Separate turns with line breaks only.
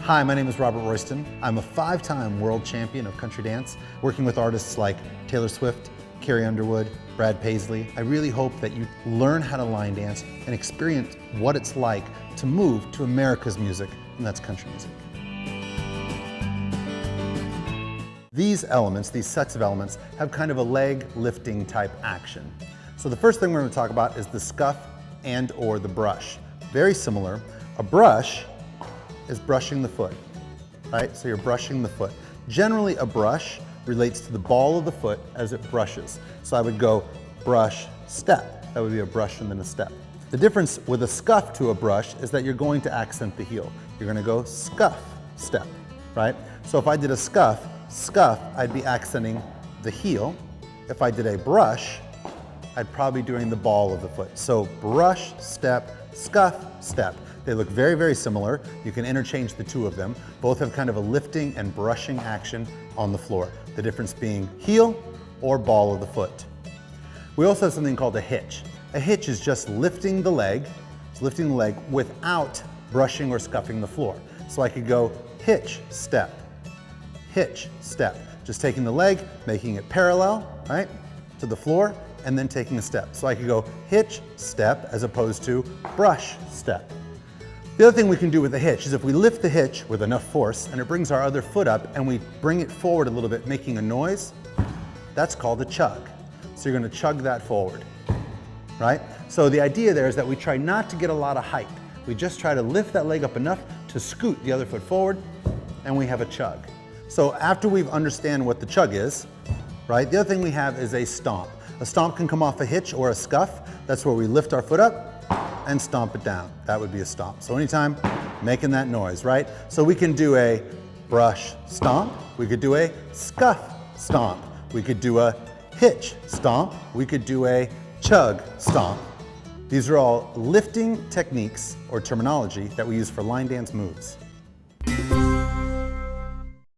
Hi, my name is Robert Royston. I'm a 5-time world champion of country dance, working with artists like Taylor Swift, Carrie Underwood, Brad Paisley. I really hope that you learn how to line dance and experience what it's like to move to America's music, and that's country music. These elements, these sets of elements, have kind of a leg lifting type action. So the first thing we're going to talk about is the scuff and or the brush. Very similar. A brush is brushing the foot, right? So you're brushing the foot. Generally, a brush relates to the ball of the foot as it brushes. So I would go brush, step. That would be a brush and then a step. The difference with a scuff to a brush is that you're going to accent the heel. You're going to go scuff, step, right? So if I did a scuff, I'd be accenting the heel. If I did a brush, I'd probably be doing the ball of the foot. So brush, step, scuff, step. They look very, very similar. You can interchange the two of them. Both have kind of a lifting and brushing action on the floor. The difference being heel or ball of the foot. We also have something called a hitch. A hitch is just lifting the leg. It's lifting the leg without brushing or scuffing the floor. So I could go hitch, step, just taking the leg, making it parallel, right, to the floor, and then taking a step. So I could go hitch, step, as opposed to brush, step. The other thing we can do with the hitch is if we lift the hitch with enough force and it brings our other foot up and we bring it forward a little bit, making a noise, that's called a chug. So you're going to chug that forward, right? So the idea there is that we try not to get a lot of height. We just try to lift that leg up enough to scoot the other foot forward, and we have a chug. So after we understand what the chug is, right, the other thing we have is a stomp. A stomp can come off a hitch or a scuff. That's where we lift our foot up and stomp it down. That would be a stomp. So anytime, making that noise, right? So we can do a brush stomp. We could do a scuff stomp. We could do a hitch stomp. We could do a chug stomp. These are all lifting techniques or terminology that we use for line dance moves.